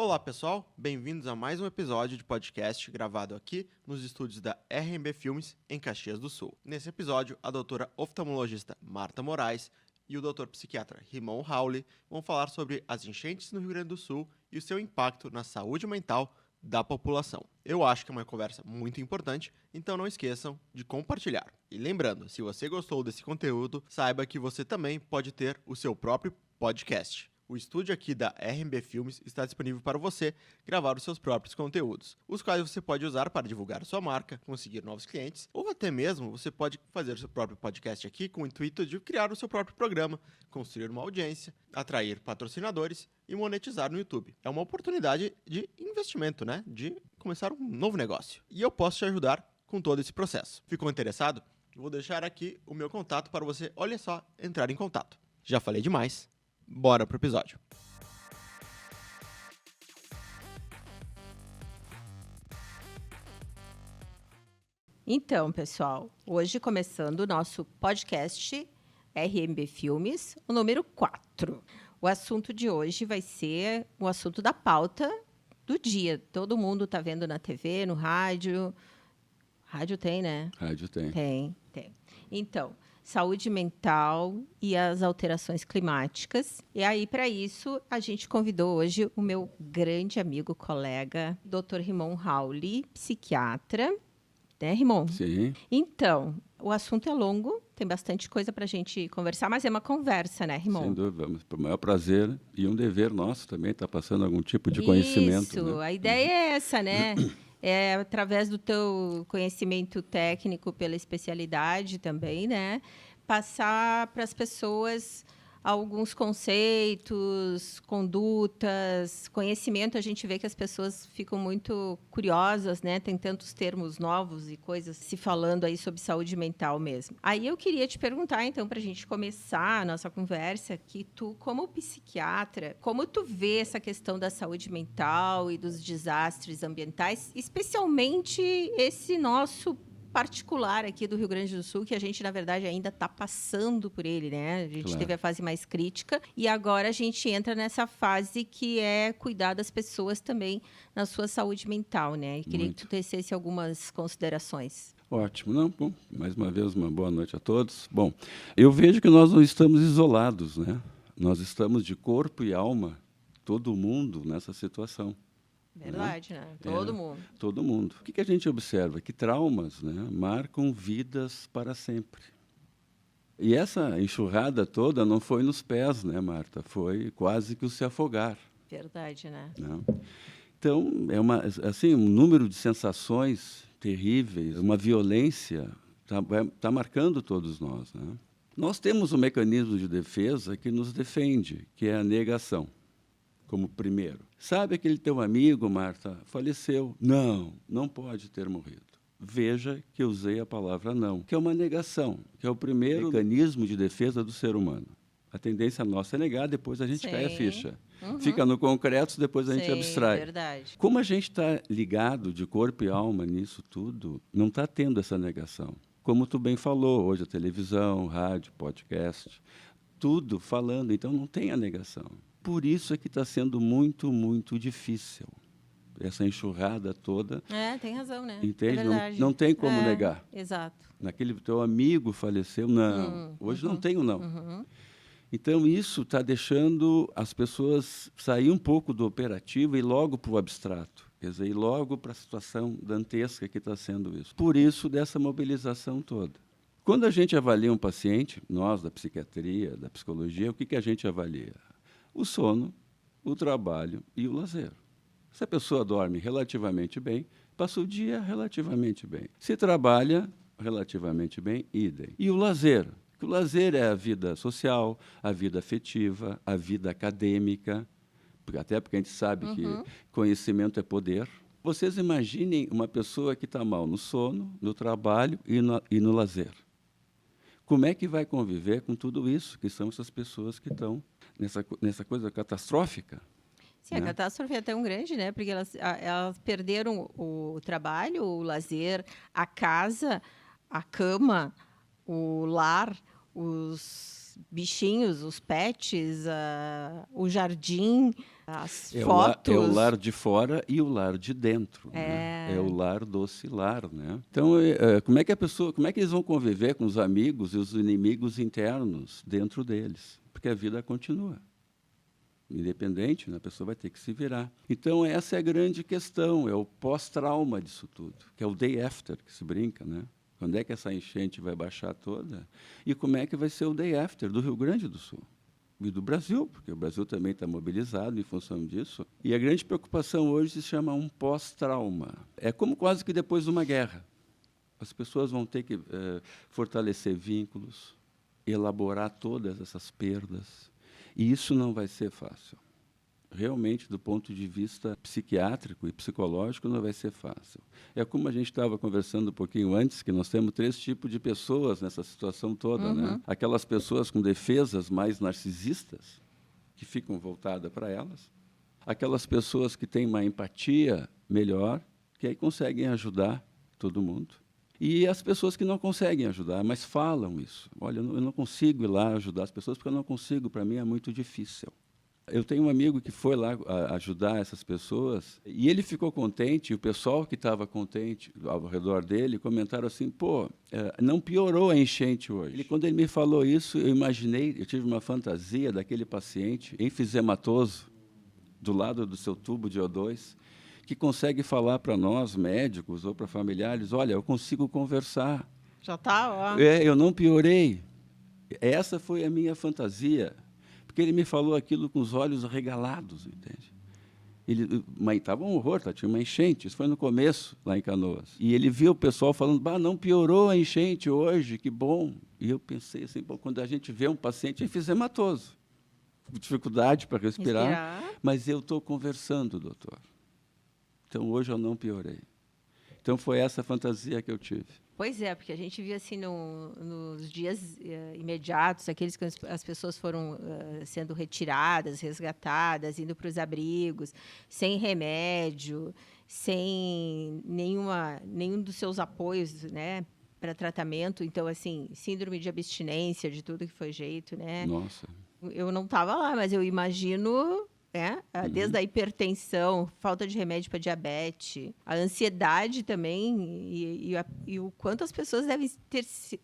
Olá, pessoal. Bem-vindos a mais um episódio de podcast gravado aqui nos estúdios da RMB Filmes, em Caxias do Sul. Nesse episódio, a doutora oftalmologista Marta Moraes e o doutor psiquiatra Rimon Howley vão falar sobre as enchentes no Rio Grande do Sul e o seu impacto na saúde mental da população. Eu acho que é uma conversa muito importante, então não esqueçam de compartilhar. E lembrando, se você gostou desse conteúdo, saiba que você também pode ter o seu próprio podcast. O estúdio aqui da RMB Filmes está disponível para você gravar os seus próprios conteúdos, os quais você pode usar para divulgar sua marca, conseguir novos clientes, ou até mesmo você pode fazer o seu próprio podcast aqui com o intuito de criar o seu próprio programa, construir uma audiência, atrair patrocinadores e monetizar no YouTube. É uma oportunidade de investimento, né? De começar um novo negócio. E eu posso te ajudar com todo esse processo. Ficou interessado? Vou deixar aqui o meu contato para você, olha só, entrar em contato. Já falei demais. Bora pro episódio. Então, pessoal, hoje começando o nosso podcast RMB Filmes, o número 4. O assunto de hoje vai ser o assunto da pauta do dia. Todo mundo está vendo na TV, no rádio. Rádio tem, né? Rádio tem. Tem. Então, saúde mental e as alterações climáticas. E aí, para isso, a gente convidou hoje o meu grande amigo, colega, Dr. Rimon Howley, psiquiatra. Né, Rimon? Sim. Então, o assunto é longo, tem bastante coisa para a gente conversar, mas é uma conversa, né, Rimon? Sem dúvida. Mas, por maior prazer e um dever nosso também estar passando algum tipo de conhecimento. Isso, né? A ideia é essa, né? É através do teu conhecimento técnico pela especialidade também, né? Passar para as pessoas alguns conceitos, condutas, conhecimento. A gente vê que as pessoas ficam muito curiosas, né? Tem tantos termos novos e coisas se falando aí sobre saúde mental mesmo. Aí eu queria te perguntar, então, para a gente começar a nossa conversa, que tu, como psiquiatra, como tu vê essa questão da saúde mental e dos desastres ambientais, especialmente esse nosso particular aqui do Rio Grande do Sul, que a gente, na verdade, ainda está passando por ele, né? A gente Claro. teve a fase mais crítica e agora a gente entra nessa fase que é cuidar das pessoas também na sua saúde mental, né? E queria que tu tecesse algumas considerações. Ótimo. Não, bom, mais uma vez, uma boa noite a todos. Bom, eu vejo que nós não estamos isolados, né? Nós estamos de corpo e alma, todo mundo nessa situação. Verdade, né? Todo mundo. Todo mundo. O que a gente observa? Que traumas, né, marcam vidas para sempre. E essa enxurrada toda não foi nos pés, né, Marta? Foi quase que o se afogar. Verdade, né? Né? Então, um número de sensações terríveis, uma violência, está marcando todos nós. Né? Nós temos um mecanismo de defesa que nos defende, que é a negação. Como primeiro. Sabe aquele teu amigo, Marta, faleceu? Não pode ter morrido. Veja que eu usei a palavra não, que é uma negação, que é o primeiro mecanismo de defesa do ser humano. A tendência nossa é negar, depois a gente cai a ficha. Fica no concreto, depois a gente abstrai. Verdade. Como a gente está ligado de corpo e alma nisso tudo, não está tendo essa negação. Como tu bem falou, hoje a televisão, rádio, podcast, tudo falando, então não tem a negação. Por isso é que está sendo muito, muito difícil. Essa enxurrada toda. Tem razão, né? Entende? É verdade. Não tem como negar. Exato. Naquele teu amigo faleceu, não. Hoje não tenho, não. Então, isso está deixando as pessoas sair um pouco do operativo e logo para o abstrato. Quer dizer, ir logo para a situação dantesca que está sendo isso. Por isso, dessa mobilização toda. Quando a gente avalia um paciente, nós da psiquiatria, da psicologia, o que a gente avalia? O sono, o trabalho e o lazer. Se a pessoa dorme relativamente bem, passa o dia relativamente bem. Se trabalha relativamente bem, idem. E o lazer? O lazer é a vida social, a vida afetiva, a vida acadêmica, até porque a gente sabe que conhecimento é poder. Vocês imaginem uma pessoa que está mal no sono, no trabalho e no lazer. Como é que vai conviver com tudo isso, que são essas pessoas que estão nessa coisa catastrófica? Sim, né? A catástrofe é tão grande, né? Porque elas perderam o trabalho, o lazer, a casa, a cama, o lar, os bichinhos, os pets, o jardim, As É fotos. o lar de fora e o lar de dentro. Né? É o lar docilar, né? Então, como é que eles vão conviver com os amigos e os inimigos internos dentro deles? Porque a vida continua. Independente, né? A pessoa vai ter que se virar. Então, essa é a grande questão, é o pós-trauma disso tudo, que é o day after, que se brinca, né? Quando é que essa enchente vai baixar toda? E como é que vai ser o day after do Rio Grande do Sul? E do Brasil, porque o Brasil também está mobilizado em função disso. E a grande preocupação hoje se chama um pós-trauma. É como quase que depois de uma guerra. As pessoas vão ter que fortalecer vínculos, elaborar todas essas perdas. E isso não vai ser fácil. Realmente, do ponto de vista psiquiátrico e psicológico, não vai ser fácil. É como a gente estava conversando um pouquinho antes, que nós temos 3 tipos de pessoas nessa situação toda. Né? Aquelas pessoas com defesas mais narcisistas, que ficam voltadas para elas. Aquelas pessoas que têm uma empatia melhor, que aí conseguem ajudar todo mundo. E as pessoas que não conseguem ajudar, mas falam isso. Olha, eu não consigo ir lá ajudar as pessoas, porque eu não consigo, para mim é muito difícil. Eu tenho um amigo que foi lá ajudar essas pessoas e ele ficou contente, e o pessoal que estava contente ao redor dele comentaram assim, não piorou a enchente hoje. Quando ele me falou isso, eu tive uma fantasia daquele paciente enfisematoso, do lado do seu tubo de O2, que consegue falar para nós, médicos ou para familiares, olha, eu consigo conversar. Já está, ó. Eu não piorei. Essa foi a minha fantasia. Porque ele me falou aquilo com os olhos arregalados, entende? Estava um horror, tinha uma enchente, isso foi no começo, lá em Canoas. E ele viu o pessoal falando, não piorou a enchente hoje, que bom. E eu pensei assim, quando a gente vê um paciente enfisematoso, com dificuldade para respirar, mas eu estou conversando, doutor. Então, hoje eu não piorei. Então, foi essa fantasia que eu tive. Pois é, porque a gente viu assim nos dias imediatos, aqueles que as pessoas foram sendo retiradas, resgatadas, indo para os abrigos, sem remédio, sem nenhum dos seus apoios, né, para tratamento. Então, assim, síndrome de abstinência de tudo que foi jeito, né? Nossa. Eu não estava lá, mas eu imagino... desde a hipertensão, falta de remédio para diabetes, a ansiedade também e o quanto as pessoas devem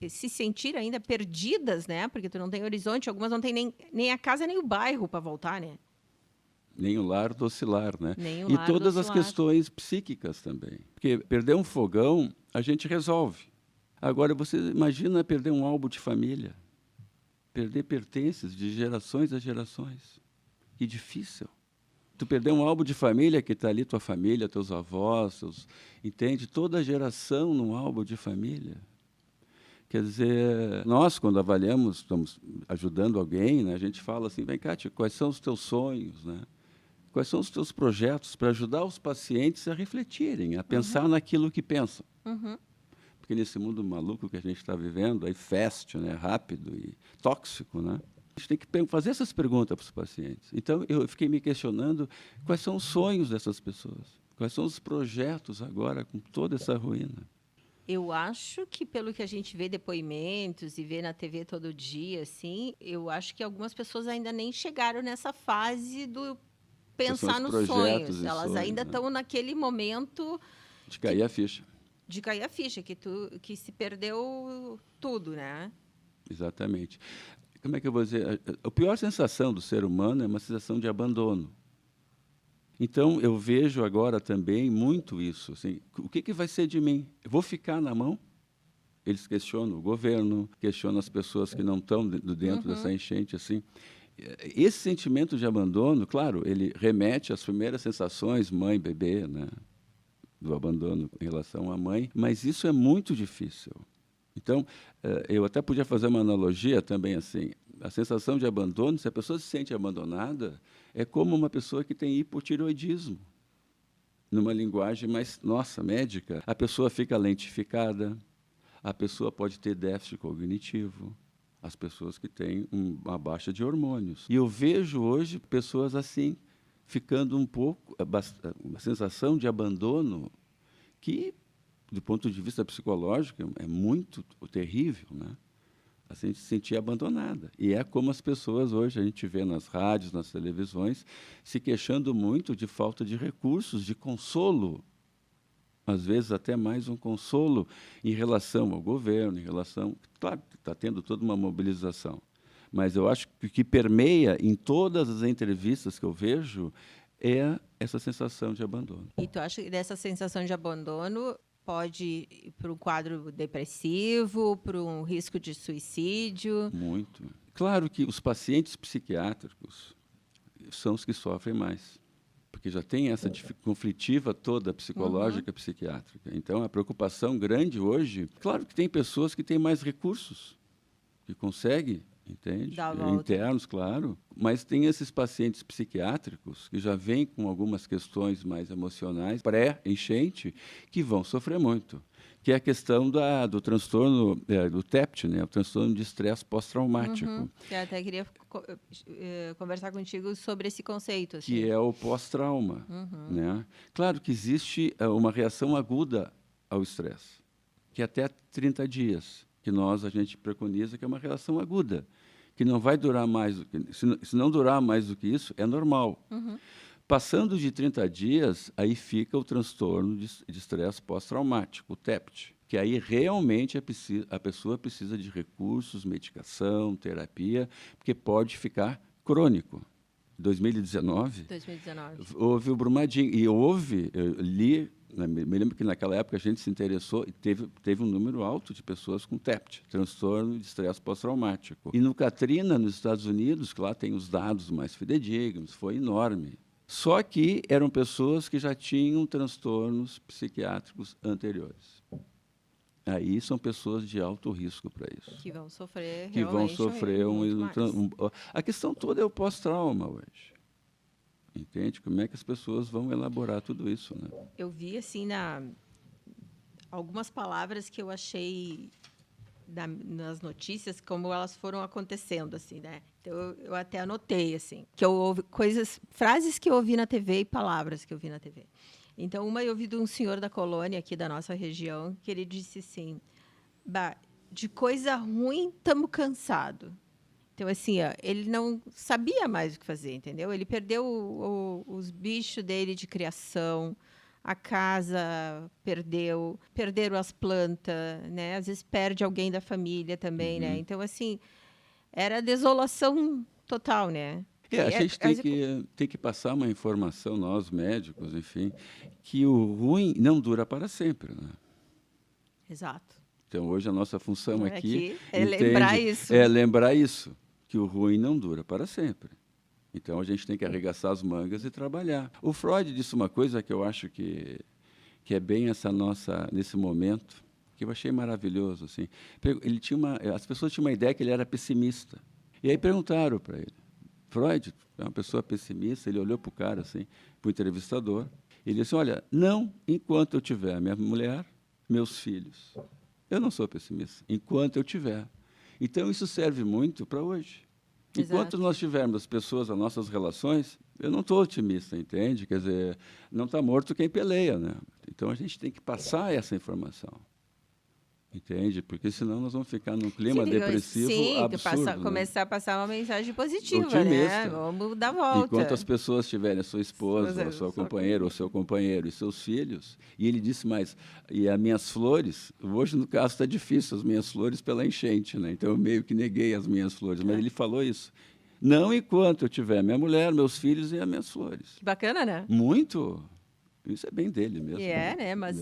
se sentir ainda perdidas, né? Porque tu não tem horizonte, algumas não têm nem a casa nem o bairro para voltar, né? Nem o lar docilar, né? Nem o e lar todas docilar. As questões psíquicas também. Porque perder um fogão, a gente resolve. Agora, você imagina perder um álbum de família, perder pertences de gerações a gerações. Que difícil. Tu perder um álbum de família que está ali, tua família, teus avós, entende? Toda a geração num álbum de família. Quer dizer, nós, quando avaliamos, estamos ajudando alguém, né, a gente fala assim, vem cá, tia, quais são os teus sonhos, né? Quais são os teus projetos para ajudar os pacientes a refletirem, a pensar naquilo que pensam. Porque nesse mundo maluco que a gente está vivendo, aí fast, né, rápido e tóxico, né? A gente tem que fazer essas perguntas para os pacientes. Então, eu fiquei me questionando quais são os sonhos dessas pessoas, quais são os projetos agora com toda essa ruína. Eu acho que, pelo que a gente vê depoimentos e vê na TV todo dia, assim, eu acho que algumas pessoas ainda nem chegaram nessa fase do pensar nos sonhos. Elas ainda estão naquele momento... De cair a ficha. De cair a ficha, que se perdeu tudo, né? Exatamente. Como é que eu vou dizer? A pior sensação do ser humano é uma sensação de abandono. Então, eu vejo agora também muito isso. Assim, o que vai ser de mim? Eu vou ficar na mão? Eles questionam o governo, questionam as pessoas que não estão dentro dessa enchente. Assim. Esse sentimento de abandono, claro, ele remete às primeiras sensações mãe, bebê, né? Do abandono em relação à mãe, mas isso é muito difícil. Então, eu até podia fazer uma analogia também assim. A sensação de abandono, se a pessoa se sente abandonada, é como uma pessoa que tem hipotireoidismo. Numa linguagem mais, médica, a pessoa fica lentificada, a pessoa pode ter déficit cognitivo, as pessoas que têm uma baixa de hormônios. E eu vejo hoje pessoas assim, ficando um pouco, uma sensação de abandono que, do ponto de vista psicológico, é muito terrível, né? A gente se sentia abandonada. E é como as pessoas hoje, a gente vê nas rádios, nas televisões, se queixando muito de falta de recursos, de consolo. Às vezes até mais um consolo em relação ao governo, em relação... Claro, está tendo toda uma mobilização. Mas eu acho que o que permeia em todas as entrevistas que eu vejo é essa sensação de abandono. E tu acha que dessa sensação de abandono pode ir para um quadro depressivo, para um risco de suicídio? Muito. Claro que os pacientes psiquiátricos são os que sofrem mais, porque já tem essa conflitiva toda psicológica, psiquiátrica. Então, a preocupação grande hoje... Claro que tem pessoas que têm mais recursos, que conseguem, entende? Dá a volta. Internos, claro. Mas tem esses pacientes psiquiátricos que já vêm com algumas questões mais emocionais, pré-enchente, que vão sofrer muito. Que é a questão do transtorno, do TEPT, né? O transtorno de estresse pós-traumático. Eu até queria conversar contigo sobre esse conceito. Assim. Que é o pós-trauma. Né? Claro que existe uma reação aguda ao estresse, que é até 30 dias, que a gente preconiza que é uma reação aguda, que não vai durar mais, se não durar mais do que isso, é normal. Passando de 30 dias, aí fica o transtorno de estresse pós-traumático, o TEPT, que aí realmente a pessoa precisa de recursos, medicação, terapia, porque pode ficar crônico. 2019, houve o Brumadinho, e eu li, me lembro que naquela época a gente se interessou e teve um número alto de pessoas com TEPT, transtorno de estresse pós-traumático. E no Katrina, nos Estados Unidos, que lá tem os dados mais fidedignos, foi enorme. Só que eram pessoas que já tinham transtornos psiquiátricos anteriores. Aí são pessoas de alto risco para isso. Que vão sofrer que vão sofrer a questão toda é o pós-trauma hoje. Entende? Como é que as pessoas vão elaborar tudo isso, né? Eu vi assim algumas palavras que eu achei nas notícias como elas foram acontecendo assim, né? Então eu até anotei assim, que eu ouvi frases que eu ouvi na TV e palavras que eu vi na TV. Então uma eu ouvi de um senhor da colônia aqui da nossa região, que ele disse assim: "Bah, de coisa ruim estamos cansados". Então, assim, ele não sabia mais o que fazer, entendeu? Ele perdeu os bichos dele de criação, a casa perderam as plantas, né? Às vezes perde alguém da família também, né? Então, assim, era desolação total, né? A gente tem que passar uma informação, nós médicos, enfim, que o ruim não dura para sempre, né? Exato. Então, hoje a nossa função aqui é lembrar isso. É lembrar isso, que o ruim não dura para sempre. Então, a gente tem que arregaçar as mangas e trabalhar. O Freud disse uma coisa que eu acho que é bem nesse momento, que eu achei maravilhoso. Assim. As pessoas tinham uma ideia que ele era pessimista. E aí perguntaram para ele, Freud é uma pessoa pessimista, ele olhou para o cara, assim, para o entrevistador, e ele disse, olha, não enquanto eu tiver minha mulher, meus filhos. Eu não sou pessimista, enquanto eu tiver. Então, isso serve muito para hoje. Enquanto nós tivermos as pessoas, as nossas relações, eu não estou otimista, entende? Quer dizer, não está morto quem peleia, né? Então, a gente tem que passar essa informação. Entende? Porque senão nós vamos ficar num clima depressivo absurdo. Começar a passar uma mensagem positiva, otimista, né? Vamos dar volta. Enquanto as pessoas tiverem a sua esposa, ou seu companheiro, ou seu companheiro e seus filhos, e ele disse mais, e as minhas flores, hoje no caso está difícil, as minhas flores pela enchente, né? Então eu meio que neguei as minhas flores, mas ele falou isso. Não enquanto eu tiver minha mulher, meus filhos e as minhas flores. Que bacana, né? Muito. Isso é bem dele mesmo. Né? Mas...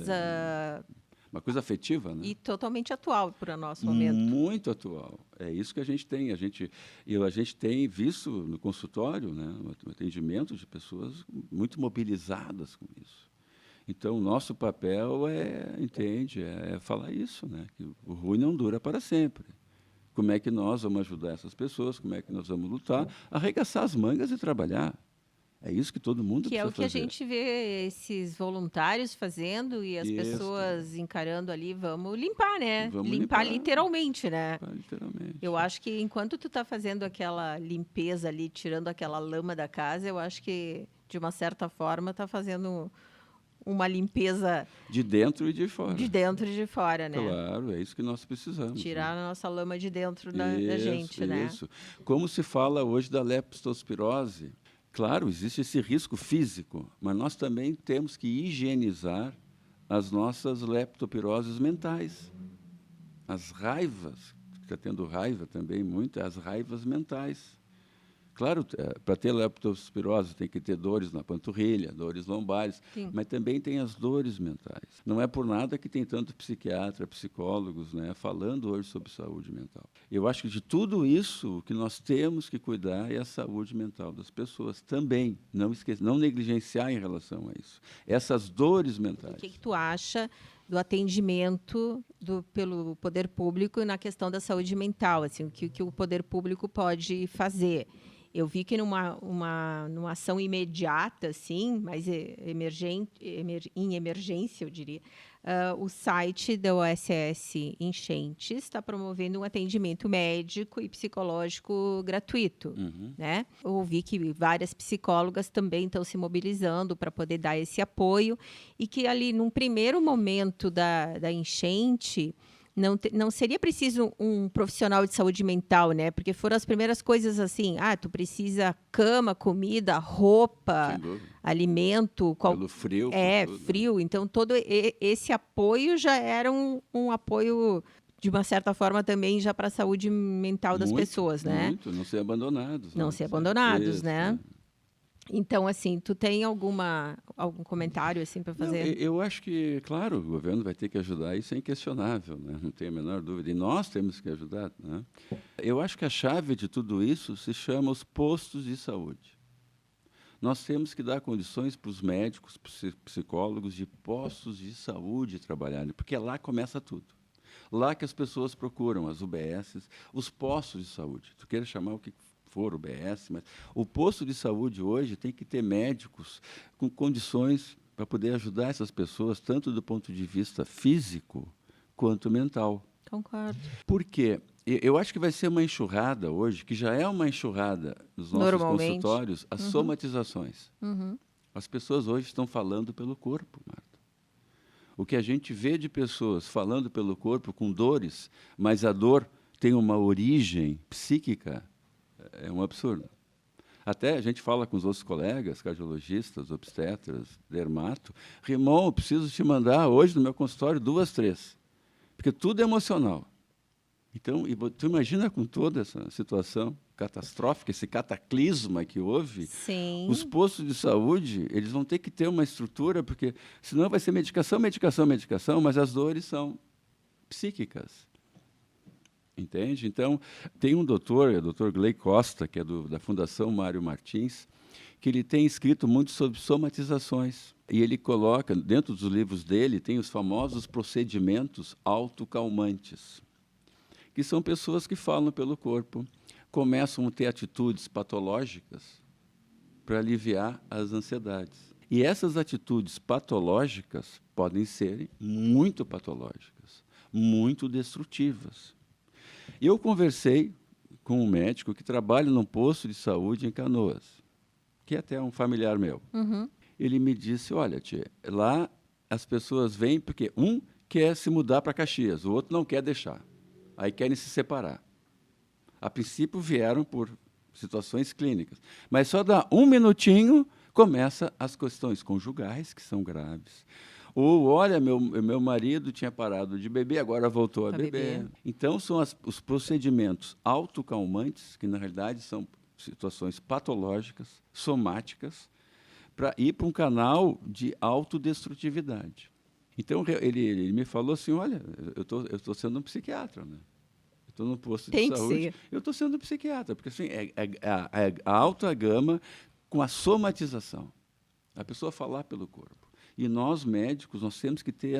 Uma coisa afetiva, né? E totalmente atual para o nosso momento. Muito atual. É isso que a gente tem. A gente tem visto no consultório, né, no atendimento de pessoas muito mobilizadas com isso. Então, o nosso papel é falar isso, né? Que o ruim não dura para sempre. Como é que nós vamos ajudar essas pessoas? Como é que nós vamos lutar? Arregaçar as mangas e trabalhar. É isso que todo mundo precisa fazer. Que é o que a gente vê esses voluntários fazendo e as pessoas encarando ali, vamos limpar, né? Vamos limpar literalmente, né? Limpar literalmente. Eu acho que enquanto tu está fazendo aquela limpeza ali, tirando aquela lama da casa, eu acho que, de uma certa forma, está fazendo uma limpeza De dentro e de fora. de dentro e de fora, né? Claro, é isso que nós precisamos. Tirar né? a nossa lama de dentro da Isso, gente, né? Isso. Como se fala hoje da leptospirose, claro, existe esse risco físico, mas nós também temos que higienizar as nossas leptopiroses mentais. As raivas, está tendo raiva também muito, as raivas mentais. Claro, para ter leptospirose tem que ter dores na panturrilha, dores lombares, Sim. mas também tem as dores mentais. Não é por nada que tem tanto psiquiatra, psicólogos, né, falando hoje sobre saúde mental. Eu acho que de tudo isso, o que nós temos que cuidar é a saúde mental das pessoas também. Não esquecer, não negligenciar em relação a isso. Essas dores mentais. O que tu acha do atendimento pelo poder público na questão da saúde mental, assim, o que o poder público pode fazer? Eu vi que numa ação imediata, assim, mas em emergência, eu diria, o site da OSS Enchentes está promovendo um atendimento médico e psicológico gratuito. Né? Eu ouvi que várias psicólogas também estão se mobilizando para poder dar esse apoio e que ali, num primeiro momento da enchente, não seria preciso um profissional de saúde mental, né? Porque foram as primeiras coisas assim, tu precisa cama, comida, roupa, alimento. Pelo frio. Frio. Então, todo esse apoio já era um apoio, de uma certa forma, também já para a saúde mental das pessoas, né? Muito, não ser abandonados. Não ser abandonados, né? Então, assim, tu tem algum comentário assim para fazer? Não, eu acho que, claro, o governo vai ter que ajudar, isso é inquestionável, né? Não tem a menor dúvida. E nós temos que ajudar. Né? Eu acho que a chave de tudo isso se chama os postos de saúde. Nós temos que dar condições para os médicos, para os psicólogos de postos de saúde trabalharem, porque lá começa tudo. Lá que as pessoas procuram as UBSs, os postos de saúde. Tu queira chamar o que for UBS, mas o posto de saúde hoje tem que ter médicos com condições para poder ajudar essas pessoas, tanto do ponto de vista físico quanto mental. Concordo. Por quê? Eu acho que vai ser uma enxurrada hoje, que já é uma enxurrada nos nossos consultórios, as somatizações. As pessoas hoje estão falando pelo corpo, Marta. O que a gente vê de pessoas falando pelo corpo com dores, mas a dor tem uma origem psíquica, é um absurdo. Até a gente fala com os outros colegas, cardiologistas, obstetras, dermato, Rimon, eu preciso te mandar hoje no meu consultório 2, 3, porque tudo é emocional. Então, tu imagina com toda essa situação catastrófica, esse cataclisma que houve, Sim. Os postos de saúde, eles vão ter que ter uma estrutura, porque senão vai ser medicação, medicação, medicação, mas as dores são psíquicas. Entende? Então, tem um doutor, o doutor Gley Costa, que é da Fundação Mário Martins, que ele tem escrito muito sobre somatizações. E ele coloca, dentro dos livros dele, tem os famosos procedimentos autocalmantes, que são pessoas que falam pelo corpo, começam a ter atitudes patológicas para aliviar as ansiedades. E essas atitudes patológicas podem ser muito patológicas, muito destrutivas. Eu conversei com um médico que trabalha num posto de saúde em Canoas, que é até um familiar meu. Ele me disse, olha, tia, lá as pessoas vêm porque um quer se mudar para Caxias, o outro não quer deixar. Aí querem se separar. A princípio vieram por situações clínicas, mas só dá um minutinho, começa as questões conjugais, que são graves. Ou, olha, meu marido tinha parado de beber, agora voltou a beber. Então, são os procedimentos autocalmantes, que, na realidade, são situações patológicas, somáticas, para ir para um canal de autodestrutividade. Então, ele me falou assim, olha, eu estou sendo um psiquiatra, né? Eu estou no posto de saúde, eu estou sendo um psiquiatra, porque assim, a alta gama com a somatização. A pessoa falar pelo corpo. E nós, médicos, nós temos que ter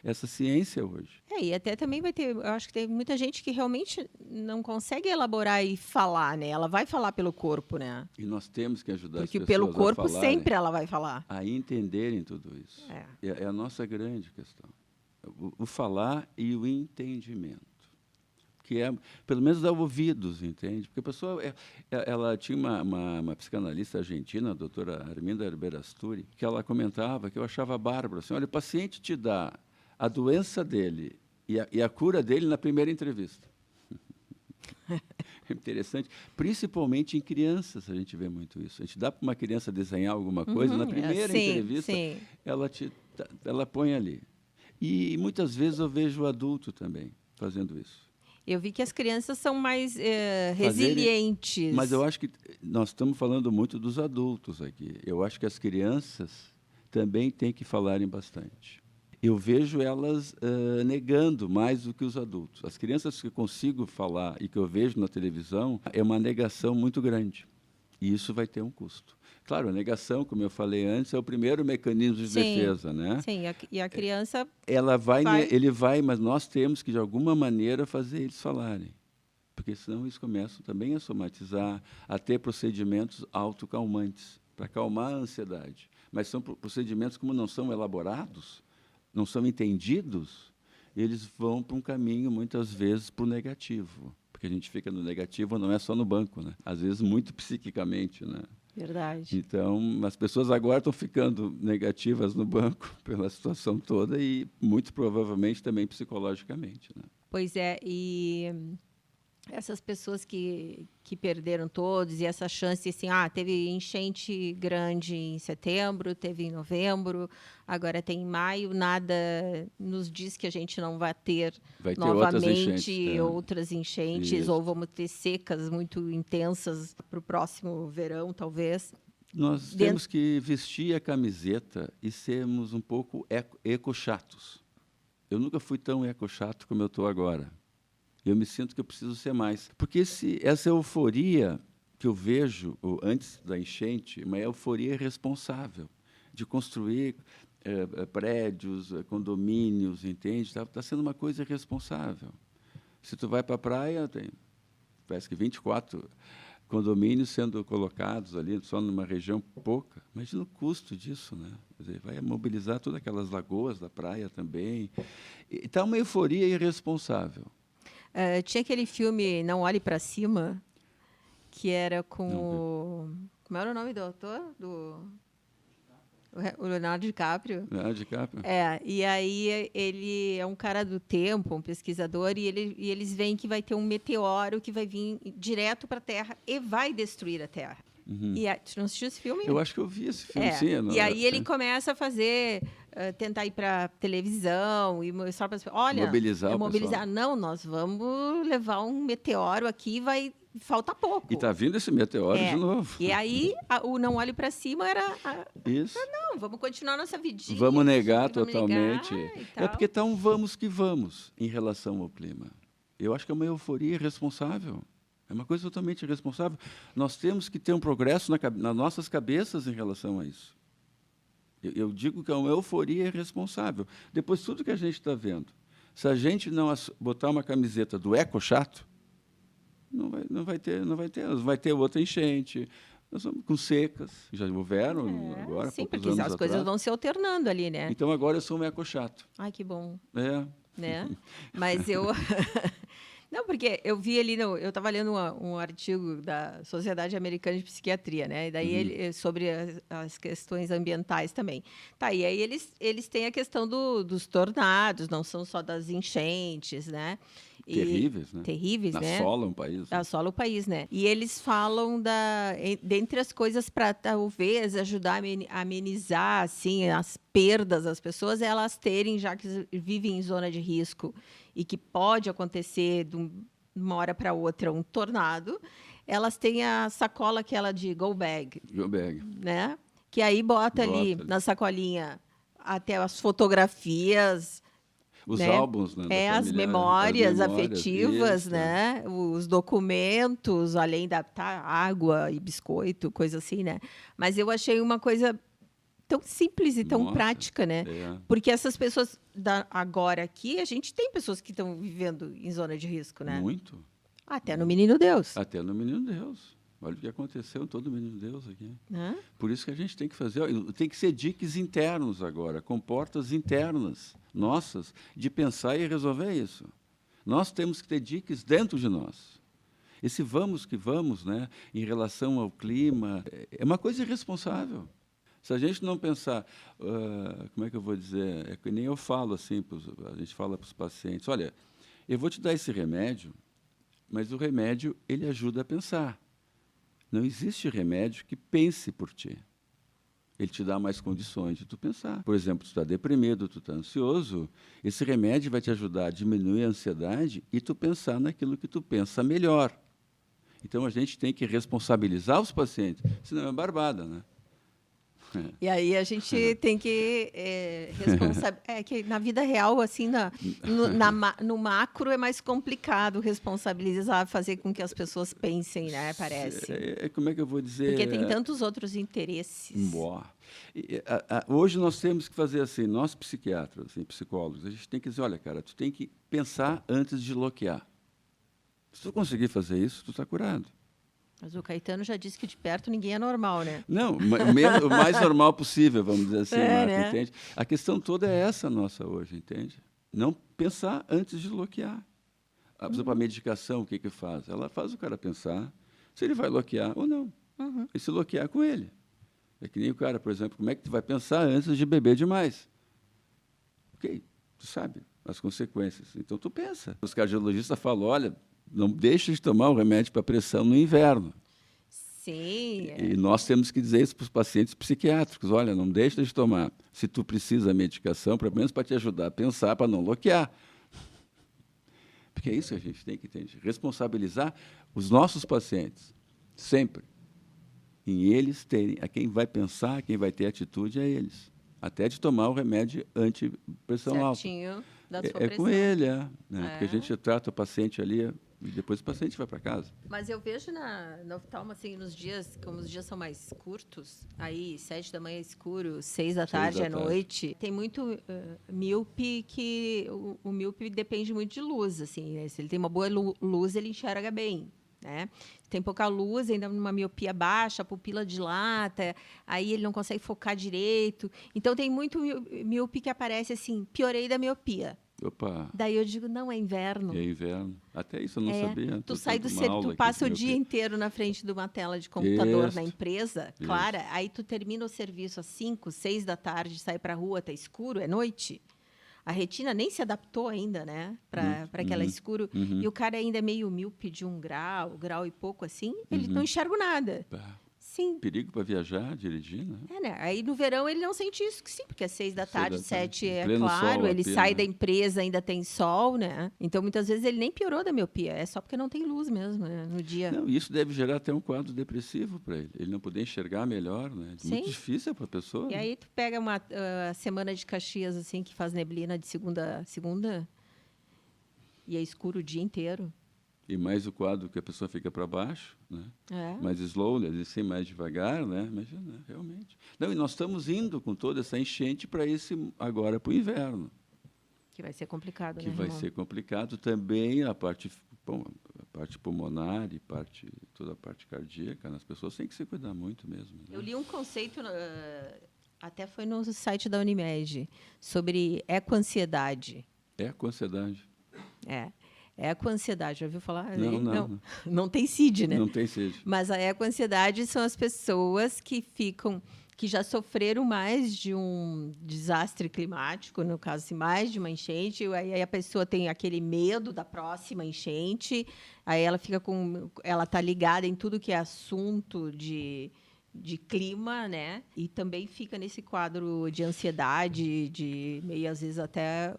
essa ciência hoje. E até também vai ter, eu acho que tem muita gente que realmente não consegue elaborar e falar, né? Ela vai falar pelo corpo, né? E nós temos que ajudar porque as pessoas pelo corpo a falarem, sempre ela vai falar. a entenderem tudo isso. É a nossa grande questão. O falar e o entendimento. que é, pelo menos, dar ouvidos, entende? Porque a pessoa, ela tinha uma psicanalista argentina, a doutora Arminda Herberasturi, que ela comentava, que eu achava bárbaro, assim, olha, o paciente te dá a doença dele e a cura dele na primeira entrevista. É interessante, principalmente em crianças a gente vê muito isso. A gente dá para uma criança desenhar alguma coisa, na primeira entrevista ela põe ali. E muitas vezes eu vejo o adulto também fazendo isso. Eu vi que as crianças são mais resilientes. Mas eu acho que nós estamos falando muito dos adultos aqui. Eu acho que as crianças também têm que falarem bastante. Eu vejo elas negando mais do que os adultos. As crianças que eu consigo falar e que eu vejo na televisão é uma negação muito grande. E isso vai ter um custo. Claro, a negação, como eu falei antes, é o primeiro mecanismo de defesa, né? Sim, e a criança... Ele vai, mas nós temos que, de alguma maneira, fazer eles falarem. Porque senão eles começam também a somatizar, a ter procedimentos autocalmantes, para acalmar a ansiedade. Mas são procedimentos, como não são elaborados, não são entendidos, eles vão para um caminho, muitas vezes, para o negativo. Porque a gente fica no negativo, não é só no banco, né? Às vezes, muito psiquicamente, né? Verdade. Então, as pessoas agora estão ficando negativas no banco pela situação toda e, muito provavelmente, também psicologicamente, né? Pois é, e essas pessoas que perderam todos e essa chance, assim, teve enchente grande em setembro, teve em novembro, agora tem em maio, nada nos diz que a gente não vai ter novamente outras enchentes ou vamos ter secas muito intensas para o próximo verão, talvez. Nós temos que vestir a camiseta e sermos um pouco eco-chatos. Eu nunca fui tão eco-chato como eu estou agora. Eu me sinto que eu preciso ser mais. Porque essa euforia que eu vejo antes da enchente, uma euforia responsável de construir prédios, condomínios, entende? Está sendo uma coisa irresponsável. Se tu vai para a praia, tem, parece que 24 condomínios sendo colocados ali, só numa região pouca. Imagina o custo disso, né? Quer dizer, vai mobilizar todas aquelas lagoas da praia também. Está uma euforia irresponsável. Tinha aquele filme Não Olhe para Cima, que era com como era o nome do autor? O Leonardo DiCaprio. Leonardo DiCaprio? E aí ele é um cara do tempo, um pesquisador, e eles veem que vai ter um meteoro que vai vir direto para a Terra e vai destruir a Terra. Uhum. Tu não assistiu esse filme? Eu acho que eu vi esse filme, sim. E aí ele começa a fazer, tentar ir para televisão e mostrar para as pessoas, olha, mobilizar. Não, nós vamos levar um meteoro aqui, falta pouco. E está vindo esse meteoro de novo. E aí o Não Olhe para Cima era... Isso. Não, vamos continuar nossa vidinha. Vamos negar totalmente. É porque está um vamos que vamos em relação ao clima. Eu acho que é uma euforia irresponsável. É uma coisa totalmente irresponsável. Nós temos que ter um progresso nas nossas cabeças em relação a isso. Eu digo que é uma euforia irresponsável. Depois, tudo que a gente está vendo, se a gente não botar uma camiseta do eco-chato, não vai ter outra enchente. Nós vamos com secas, já houveram agora, sim, poucos porque anos as coisas atrás. vão se alternando ali, né? Então, agora eu sou um eco-chato. Ai, que bom. Né? Mas eu... Não, porque eu vi ali, eu estava lendo um artigo da Sociedade Americana de Psiquiatria, né? E daí sobre as questões ambientais também. E aí eles têm a questão dos tornados, não são só das enchentes, né? Terríveis, né? Terríveis, né? Assola um país. Assola o país, né? E eles falam dentre as coisas para talvez ajudar a amenizar assim as perdas das pessoas, elas terem, já que vivem em zona de risco e que pode acontecer de uma hora para outra um tornado, elas têm a sacola aquela de go bag. Go bag. Né? Que aí bota ali na sacolinha até as fotografias, os álbuns, né? As memórias afetivas, isso, né? Os documentos, além da água e biscoito, coisa assim, né? Mas eu achei uma coisa tão simples e tão prática, né? Porque essas pessoas agora aqui, a gente tem pessoas que estão vivendo em zona de risco, né? Muito. Até no Menino Deus. Até no Menino Deus. Olha o que aconteceu em todo o Menino Deus aqui. Hã? Por isso que a gente tem que fazer... Tem que ser diques internos agora, com portas internas nossas, de pensar e resolver isso. Nós temos que ter dicas dentro de nós. Esse vamos que vamos, né, em relação ao clima, é uma coisa irresponsável. Se a gente não pensar, como é que eu vou dizer, é que nem eu falo assim, a gente fala para os pacientes, olha, eu vou te dar esse remédio, mas o remédio ele ajuda a pensar. Não existe remédio que pense por ti. Ele te dá mais condições de tu pensar. Por exemplo, tu está deprimido, tu está ansioso, esse remédio vai te ajudar a diminuir a ansiedade e tu pensar naquilo que tu pensa melhor. Então, a gente tem que responsabilizar os pacientes, senão é barbada, né? E aí a gente tem que que na vida real, assim, no macro é mais complicado responsabilizar, fazer com que as pessoas pensem, né? Parece. Como é que eu vou dizer? Porque tem tantos outros interesses. Boa. Hoje nós temos que fazer assim, nós psiquiatras, assim, psicólogos, a gente tem que dizer, olha, cara, tu tem que pensar antes de bloquear. Se tu conseguir fazer isso, tu está curado. Mas o Caetano já disse que de perto ninguém é normal, né? Não, o mais normal possível, vamos dizer assim, Marta, né? Entende? A questão toda é essa nossa hoje, entende? Não pensar antes de bloquear. Por exemplo, a medicação, o que faz? Ela faz o cara pensar se ele vai bloquear ou não. E se bloquear com ele. É que nem o cara, por exemplo, como é que tu vai pensar antes de beber demais? Ok, tu sabe as consequências. Então, tu pensa. Os cardiologistas falam, olha, não deixe de tomar o remédio para pressão no inverno. Sim. E nós temos que dizer isso para os pacientes psiquiátricos. Olha, não deixe de tomar. Se tu precisa da medicação, pelo menos para te ajudar a pensar, para não bloquear. Porque é isso que a gente tem que entender. Responsabilizar os nossos pacientes, sempre. Em eles terem, a quem vai pensar, quem vai ter atitude é eles. Até de tomar o remédio antipressão alta. Certinho, da sua É pressão. com ele, né? Porque a gente trata o paciente ali e depois o paciente vai para casa. Mas eu vejo na oftalmo, assim, nos dias, como os dias são mais curtos, aí 7 da manhã é escuro, 6 da tarde é noite, tem muito míope que o míope depende muito de luz, assim, né? Se ele tem uma boa luz, ele enxerga bem, né? Tem pouca luz, ainda numa miopia baixa, a pupila dilata, aí ele não consegue focar direito. Então, tem muito míope que aparece assim, piorei da miopia. Opa. Daí eu digo, não, é inverno. É inverno. Até isso eu não sabia. Tu sai do serviço, tu passa o dia inteiro na frente de uma tela de computador na empresa, Clara, aí tu termina o serviço às 5, 6 da tarde, sai para a rua, tá escuro, é noite. A retina nem se adaptou ainda, né, para aquela escuro. E o cara ainda é meio míope de 1 grau e pouco assim, ele não enxerga nada. Sim. Perigo para viajar, dirigir, né? Né? Aí no verão ele não sente isso, que sim, porque às 6 da tarde, 7 é pleno claro, sol, ele sai da empresa, ainda tem sol, né? Então muitas vezes ele nem piorou da miopia, é só porque não tem luz mesmo, né? No dia. Não, isso deve gerar até um quadro depressivo para ele. Ele não poder enxergar melhor, né? É muito difícil para a pessoa. E aí tu pega uma semana de Caxias, assim, que faz neblina de segunda a segunda, e é escuro o dia inteiro. E mais o quadro que a pessoa fica para baixo, né? É. Mais slowly, assim, mais devagar, né? Imagina, realmente. Não, e nós estamos indo com toda essa enchente para agora para o inverno. Que vai ser complicado, que né, vai Ramon? ser complicado também a parte pulmonar e toda a parte cardíaca. As pessoas têm que se cuidar muito mesmo. Né? Eu li um conceito, até foi no site da Unimed, sobre ecoansiedade. Ecoansiedade. Ecoansiedade, já ouviu falar? Não tem CID, né? Não tem CID. Mas a ecoansiedade são as pessoas que já sofreram mais de um desastre climático, no caso, assim, mais de uma enchente, aí a pessoa tem aquele medo da próxima enchente, aí ela está ligada em tudo que é assunto de clima, né? E também fica nesse quadro de ansiedade, de meio, às vezes, até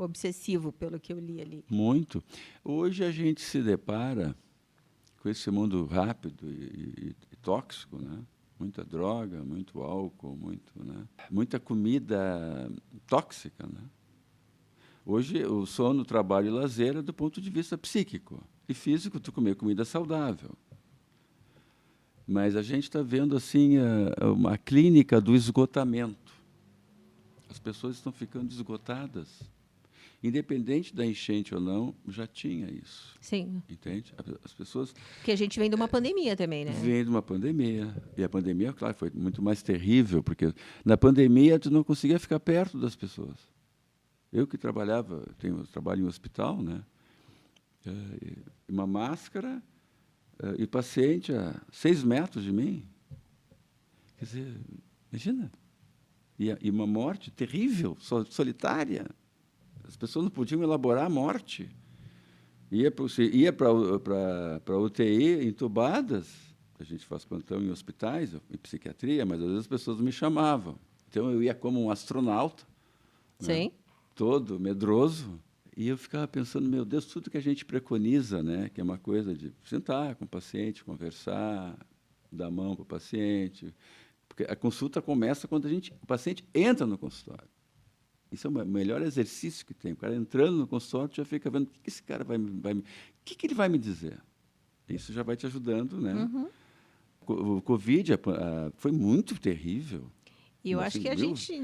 obsessivo, pelo que eu li ali. Muito. Hoje a gente se depara com esse mundo rápido e tóxico, né? Muita droga, muito álcool, muita comida tóxica, né? Hoje, o sono, trabalho e lazer é do ponto de vista psíquico. E físico, tu comer comida saudável. Mas a gente está vendo assim uma clínica do esgotamento. As pessoas estão ficando esgotadas. Independente da enchente ou não, já tinha isso. Sim. Entende? As pessoas... Porque a gente vem de uma pandemia também, né? Vem de uma pandemia. E a pandemia, claro, foi muito mais terrível, porque na pandemia tu não conseguia ficar perto das pessoas. Eu que trabalho em hospital, né? uma máscara, e o paciente a 6 metros de mim. Quer dizer, imagina. E uma morte terrível, solitária. As pessoas não podiam elaborar a morte. Ia para a UTI, entubadas. A gente faz plantão em hospitais, em psiquiatria, mas às vezes as pessoas me chamavam. Então, eu ia como um astronauta, Sim. né? Todo medroso. E eu ficava pensando, meu Deus, tudo que a gente preconiza, né? Que é uma coisa de sentar com o paciente, conversar, dar a mão para o paciente. Porque a consulta começa quando o paciente entra no consultório. Isso é o melhor exercício que tem. O cara entrando no consultório, já fica vendo o que esse cara o que ele vai me dizer. Isso já vai te ajudando, né? Uhum. O Covid foi muito terrível. E eu acho Assim, que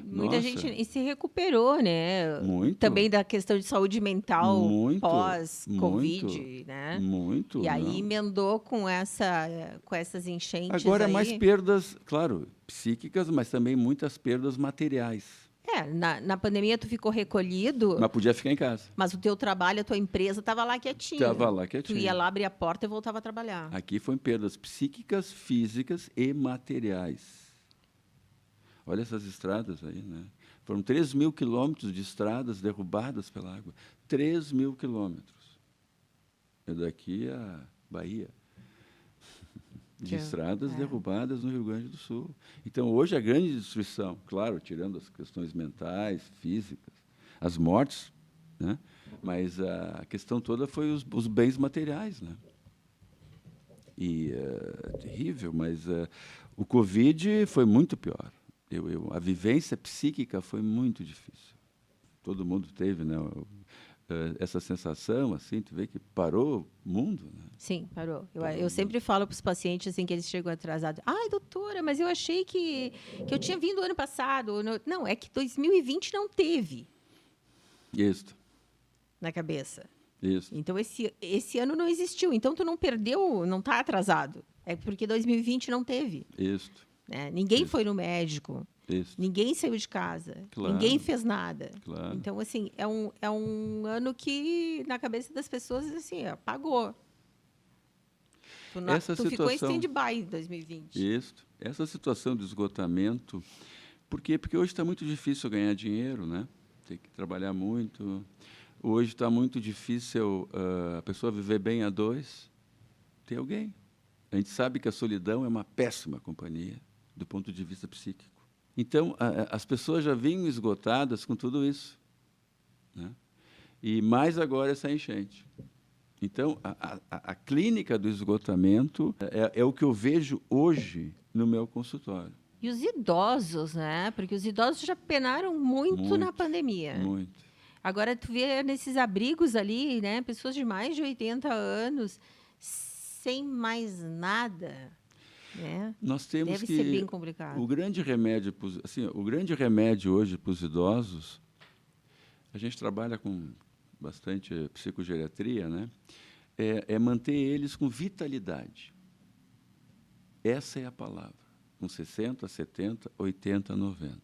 muita Nossa. gente se recuperou, né? Muito. Também da questão de saúde mental Muito, pós-Covid, né? Muito. E aí não. emendou com essas enchentes Agora, aí. mais perdas, claro, psíquicas, mas também muitas perdas materiais. Na pandemia tu ficou recolhido, Mas podia ficar em casa. mas o teu trabalho, a tua empresa estava lá quietinha. Estava lá Tu quietinho. ia lá, abrir a porta e voltava a trabalhar. Aqui foram perdas psíquicas, físicas e materiais. Olha essas estradas aí, né? Foram 3.000 quilômetros de estradas derrubadas pela água. 3.000 quilômetros. É daqui à Bahia. De estradas derrubadas no Rio Grande do Sul. Então, hoje, a grande destruição, claro, tirando as questões mentais, físicas, as mortes, né? Mas a questão toda foi os bens materiais, né? E terrível, mas o Covid foi muito pior. A vivência psíquica foi muito difícil. Todo mundo teve, né, essa sensação, assim, tu vê que parou o mundo, né? Sim, parou. Eu sempre falo para os pacientes assim, que eles chegam atrasados. Ai, doutora, mas eu achei que eu tinha vindo ano passado. Não, é que 2020 não teve Isso. na cabeça. Isso. Então, esse ano não existiu. Então, tu não perdeu, não está atrasado. É porque 2020 não teve. Isso. Né? Ninguém foi no médico. Isso. Ninguém saiu de casa. Claro. Ninguém fez nada. Claro. Então, assim, é um ano que, na cabeça das pessoas, assim, apagou. Tu ficou em stand-by em 2020. Isso. Essa situação de esgotamento. Por quê? Porque hoje está muito difícil ganhar dinheiro, né? Tem que trabalhar muito. Hoje está muito difícil a pessoa viver bem a dois. Tem alguém. A gente sabe que a solidão é uma péssima companhia do ponto de vista psíquico. Então, as pessoas já vinham esgotadas com tudo isso, né? E mais agora essa enchente. Então, a clínica do esgotamento é o que eu vejo hoje no meu consultório. E os idosos, né? Porque os idosos já penaram muito na pandemia. Muito. Agora, tu vê nesses abrigos ali, né? Pessoas de mais de 80 anos, sem mais nada, né? Nós temos Deve que ser bem complicado. o grande remédio hoje para os idosos, a gente trabalha com bastante psicogeriatria, né? É manter eles com vitalidade. Essa é a palavra. Com 60, 70, 80, 90.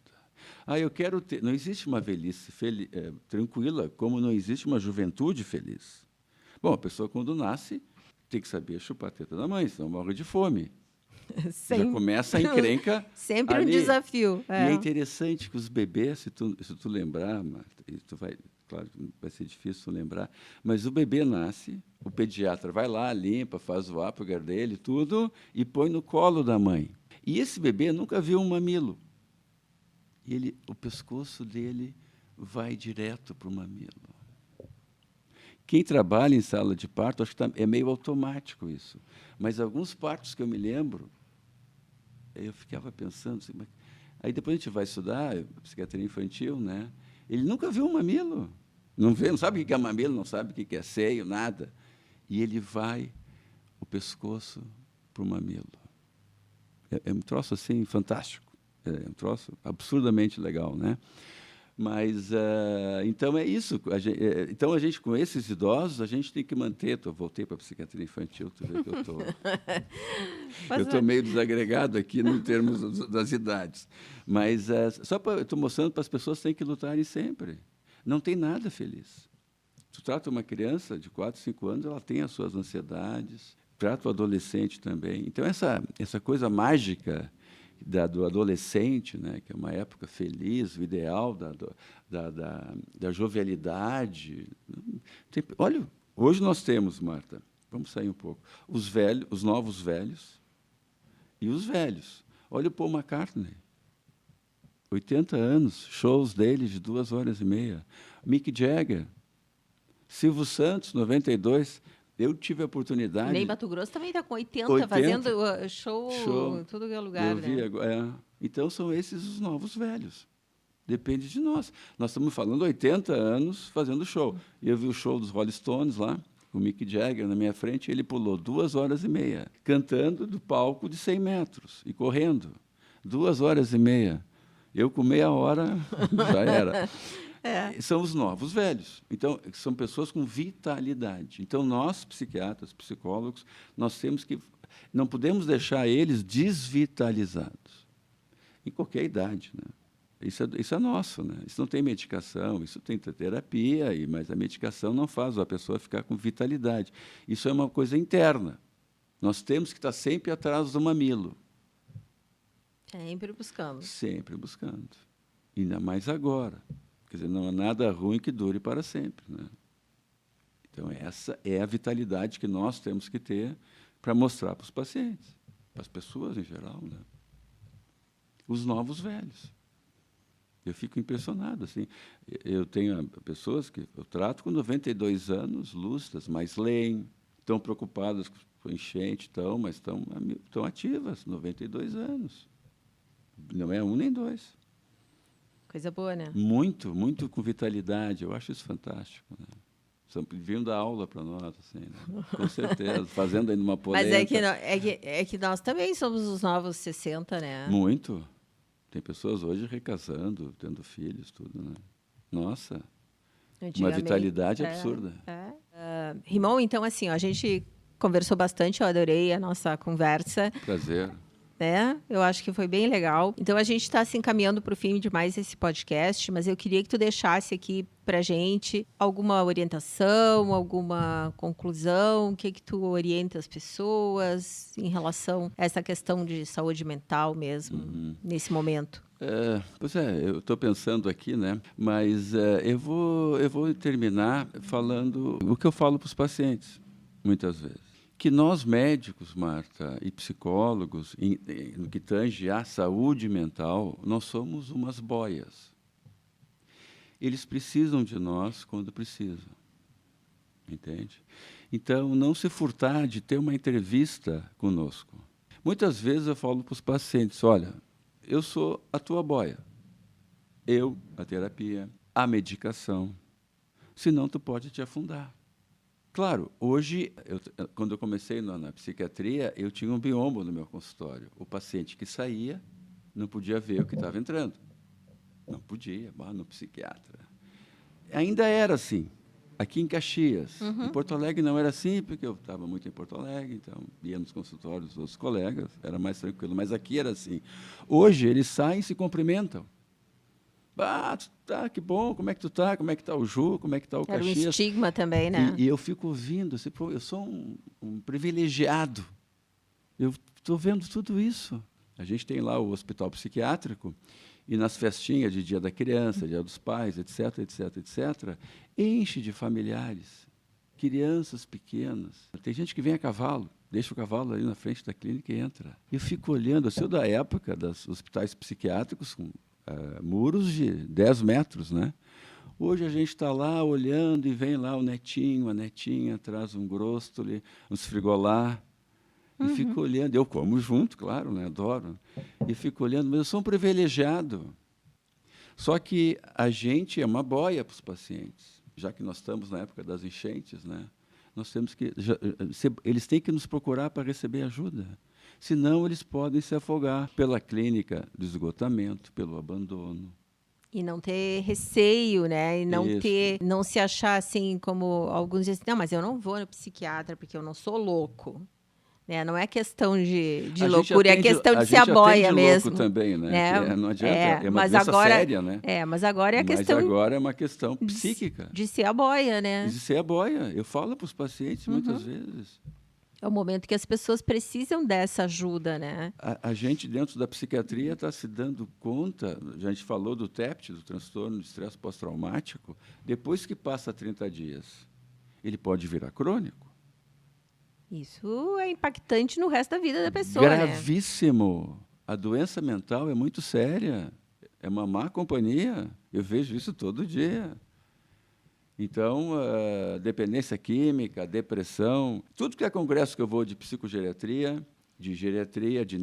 Eu quero ter... Não existe uma velhice tranquila, como não existe uma juventude feliz. Bom, a pessoa, quando nasce, tem que saber chupar a teta da mãe, senão morre de fome. Já começa a encrenca. Sempre ali. um desafio. E é interessante que os bebês, se tu lembrar, Marta, claro, vai ser difícil tu lembrar, mas o bebê nasce, o pediatra vai lá, limpa, faz o Apgar dele, tudo, e põe no colo da mãe. E esse bebê nunca viu um mamilo. O pescoço dele vai direto para o mamilo. Quem trabalha em sala de parto, acho que é meio automático isso. Mas alguns partos que eu me lembro, eu ficava pensando assim, aí depois a gente vai estudar psiquiatria infantil, né? Ele nunca viu um mamilo. Não sabe o que é mamilo, não sabe o que é seio, nada. E ele vai o pescoço para o mamilo. É um troço assim fantástico. É um troço absurdamente legal, né? Mas, então, é isso. Então, a gente, com esses idosos, a gente tem que manter... Eu voltei para a psiquiatria infantil, tu vê que eu estou meio desagregado aqui, em termos das idades. Mas, estou mostrando para as pessoas que têm que lutarem sempre. Não tem nada feliz. Tu trata uma criança de 4, 5 anos, ela tem as suas ansiedades, trata o adolescente também. Então, essa coisa mágica do adolescente, né, que é uma época feliz, o ideal da jovialidade. Olha, hoje nós temos, Marta, vamos sair um pouco, os novos velhos e os velhos. Olha o Paul McCartney, 80 anos, shows dele de 2h30. Mick Jagger, Silvio Santos, 92. Eu tive a oportunidade... Nem Mato Grosso também está com 80, fazendo show em todo lugar. Eu vi, né? Então, são esses os novos velhos. Depende de nós. Nós estamos falando 80 anos fazendo show. E eu vi o show dos Rolling Stones lá, o Mick Jagger na minha frente, ele pulou 2h30, cantando do palco de 100 metros e correndo. 2h30. Eu, com meia hora, já era. São os novos velhos. Então, são pessoas com vitalidade. Então, nós, psiquiatras, psicólogos, não podemos deixar eles desvitalizados. Em qualquer idade, né? Isso é nosso, né? Isso não tem medicação, isso tem terapia, mas a medicação não faz a pessoa ficar com vitalidade. Isso é uma coisa interna. Nós temos que estar sempre atrás do mamilo. Sempre buscando. Sempre buscando. Ainda mais agora. Quer dizer, não há nada ruim que dure para sempre, né? Então, essa é a vitalidade que nós temos que ter para mostrar para os pacientes, para as pessoas em geral, né? Os novos velhos. Eu fico impressionado, assim. Eu tenho pessoas que eu trato com 92 anos, lúcidas, mas leem, estão preocupadas com enchente, mas estão ativas, 92 anos. Não é um nem dois. Coisa boa, né? Muito, muito com vitalidade. Eu acho isso fantástico, né? Estão vindo a aula para nós, assim, né? Com certeza, fazendo ainda uma polêmica. Mas é que nós também somos os novos 60, né? Muito. Tem pessoas hoje recasando, tendo filhos, tudo, né? Nossa, uma vitalidade absurda. Rimon, então, assim, ó, a gente conversou bastante, eu adorei a nossa conversa. Prazer. Né? Eu acho que foi bem legal. Então, a gente está se encaminhando para o fim de mais esse podcast, mas eu queria que tu deixasse aqui para a gente alguma orientação, alguma conclusão, o que tu orienta as pessoas em relação a essa questão de saúde mental mesmo, nesse momento. Pois eu estou pensando aqui, né? Mas eu vou terminar falando o que eu falo para os pacientes, muitas vezes. Que nós médicos, Marta, e psicólogos, no que tange à saúde mental, nós somos umas boias. Eles precisam de nós quando precisam, entende? Então, não se furtar de ter uma entrevista conosco. Muitas vezes eu falo para os pacientes, olha, eu sou a tua boia. Eu, a terapia, a medicação. Senão, tu pode te afundar. Claro, hoje, quando eu comecei na psiquiatria, eu tinha um biombo no meu consultório. O paciente que saía não podia ver o que estava entrando. Não podia, no psiquiatra. Ainda era assim, aqui em Caxias. Em Porto Alegre não era assim, porque eu estava muito em Porto Alegre, então ia nos consultórios dos outros colegas, era mais tranquilo. Mas aqui era assim. Hoje, eles saem e se cumprimentam. Que bom, como é que tu tá? Como é que está o Ju? Como é que está o Caxias? Era um estigma também, né? E eu fico ouvindo, assim, eu sou um privilegiado. Eu estou vendo tudo isso. A gente tem lá o hospital psiquiátrico, e nas festinhas de Dia da Criança, Dia dos Pais, etc., etc., etc., enche de familiares, crianças pequenas. Tem gente que vem a cavalo, deixa o cavalo ali na frente da clínica e entra. Eu fico olhando, eu sou da época dos hospitais psiquiátricos, com muros de 10 metros, né? Hoje a gente está lá olhando e vem lá o netinho, a netinha, traz um grostoli, uns frigolá, e fico olhando. Eu como junto, claro, né? Adoro. E fico olhando, mas eu sou um privilegiado. Só que a gente é uma boia para os pacientes, já que nós estamos na época das enchentes, né? Nós temos que... eles têm que nos procurar para receber ajuda. Senão, eles podem se afogar pela clínica do esgotamento, pelo abandono. E não ter receio, né? E não se achar assim, como alguns dizem, não, mas eu não vou no psiquiatra porque eu não sou louco. né? Não é questão de A gente loucura, é atende- questão de a ser gente a boia atende mesmo. louco também, né? Que não adianta, é uma mas doença agora, séria, né? mas agora é a Mas questão agora é uma questão psíquica. de ser a boia, né? De ser a boia. Eu falo para os pacientes muitas vezes. É o momento que as pessoas precisam dessa ajuda, né? A gente, dentro da psiquiatria, está se dando conta, a gente falou do TEPT, do transtorno de estresse pós-traumático, depois que passa 30 dias, ele pode virar crônico. Isso é impactante no resto da vida da pessoa, né? Gravíssimo. A doença mental é muito séria. É uma má companhia. Eu vejo isso todo dia. Então, a dependência química, a depressão, tudo que é congresso que eu vou de psicogeriatria, de geriatria, de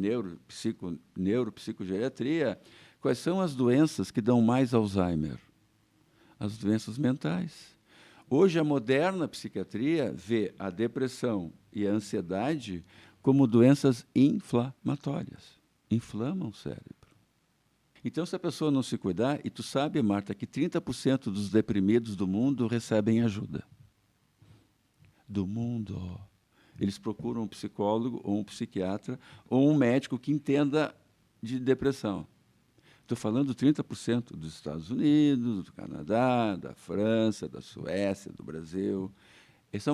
neuropsicogeriatria, quais são as doenças que dão mais Alzheimer? As doenças mentais. Hoje, a moderna psiquiatria vê a depressão e a ansiedade como doenças inflamatórias. Inflamam o cérebro. Então, se a pessoa não se cuidar, e tu sabe, Marta, que 30% dos deprimidos do mundo recebem ajuda. Do mundo. Eles procuram um psicólogo, ou um psiquiatra, ou um médico que entenda de depressão. Estou falando 30% dos Estados Unidos, do Canadá, da França, da Suécia, do Brasil. Essa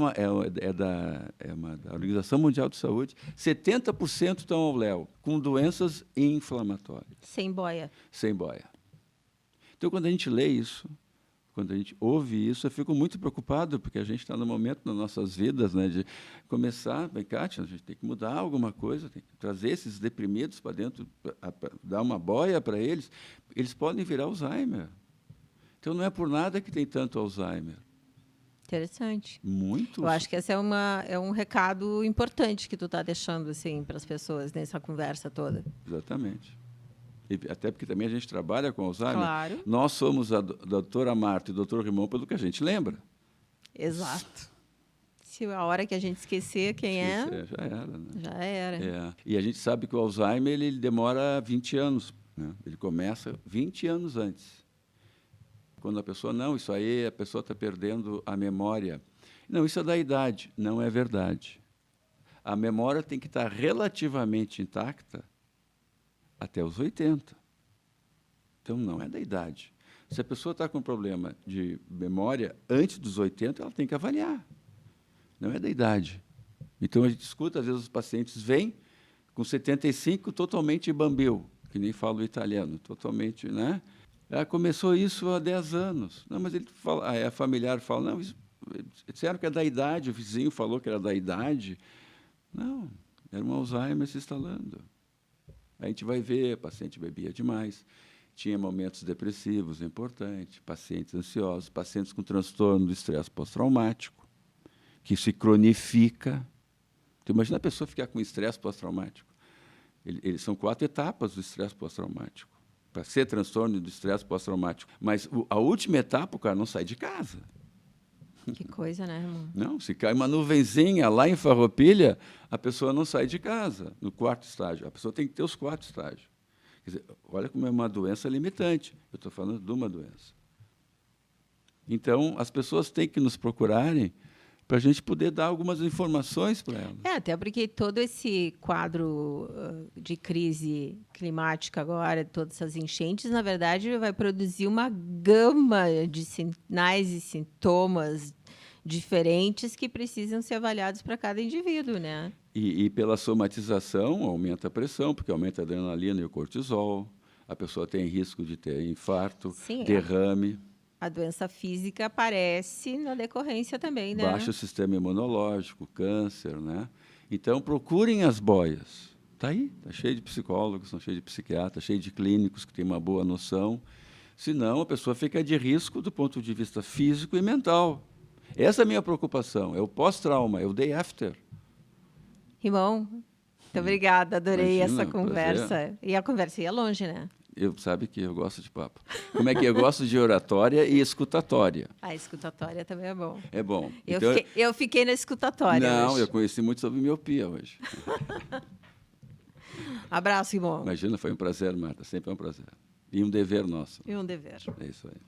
da Organização Mundial de Saúde. 70% estão ao léu, com doenças inflamatórias. Sem boia. Sem boia. Então, quando a gente lê isso, quando a gente ouve isso, eu fico muito preocupado, porque a gente está no momento nas nossas vidas, né, de começar, vem cá, a gente tem que mudar alguma coisa, tem que trazer esses deprimidos para dentro, dar uma boia para eles. Eles podem virar Alzheimer. Então, não é por nada que tem tanto Alzheimer. Interessante. Muito. Eu acho que esse é um recado importante que tu está deixando assim, para as pessoas nessa conversa toda. Exatamente. E até porque também a gente trabalha com Alzheimer. Claro. Nós somos a doutora Marta e o doutor Rimão pelo que a gente lembra. Exato. Se a hora que a gente esquecer quem é, Já era. Né? já era. É. E a gente sabe que o Alzheimer ele demora 20 anos. Né? Ele começa 20 anos antes. Quando a pessoa, não, isso aí, a pessoa está perdendo a memória. Não, isso é da idade. Não é verdade. A memória tem que estar relativamente intacta até os 80. Então, não é da idade. Se a pessoa está com problema de memória antes dos 80, ela tem que avaliar. Não é da idade. Então, a gente escuta, às vezes, os pacientes vêm com 75, totalmente bambil, que nem falo italiano, totalmente, né? Começou isso há 10 anos. Não, mas ele fala, a familiar fala, não, disseram que é da idade, o vizinho falou que era da idade. Não, era um Alzheimer se instalando. A gente vai ver, paciente bebia demais, tinha momentos depressivos importantes, pacientes ansiosos, pacientes com transtorno do estresse pós-traumático, que se cronifica. Então, imagina a pessoa ficar com estresse pós-traumático. São 4 etapas do estresse pós-traumático, para ser transtorno do estresse pós-traumático. Mas a última etapa, o cara não sai de casa. Que coisa, né, irmão? Não, se cai uma nuvenzinha lá em Farroupilha, a pessoa não sai de casa, no 4º estágio. A pessoa tem que ter os 4 estágios. Quer dizer, olha como é uma doença limitante. Eu estou falando de uma doença. Então, as pessoas têm que nos procurarem para a gente poder dar algumas informações para elas. Até porque todo esse quadro de crise climática agora, todas essas enchentes, na verdade, vai produzir uma gama de sinais e sintomas diferentes que precisam ser avaliados para cada indivíduo, né? E pela somatização, aumenta a pressão, porque aumenta a adrenalina e o cortisol. A pessoa tem risco de ter infarto, Sim, derrame. A doença física aparece na decorrência também, né? Baixa o sistema imunológico, câncer, né? Então, procurem as boias. Está aí, está cheio de psicólogos, está cheio de psiquiatras, cheio de clínicos que têm uma boa noção. Senão, a pessoa fica de risco do ponto de vista físico e mental. Essa é a minha preocupação, é o pós-trauma, é o day after. Rimão, muito obrigada, adorei Imagina, essa conversa. prazer. E a conversa ia longe, né? Sabe que eu gosto de papo. Como é que eu gosto de oratória e escutatória? A escutatória também é bom. É bom. Eu fiquei na escutatória Não, hoje. eu conheci muito sobre miopia hoje. Abraço, Rimão. Imagina, foi um prazer, Marta. Sempre é um prazer. E um dever nosso. E um dever. É isso aí.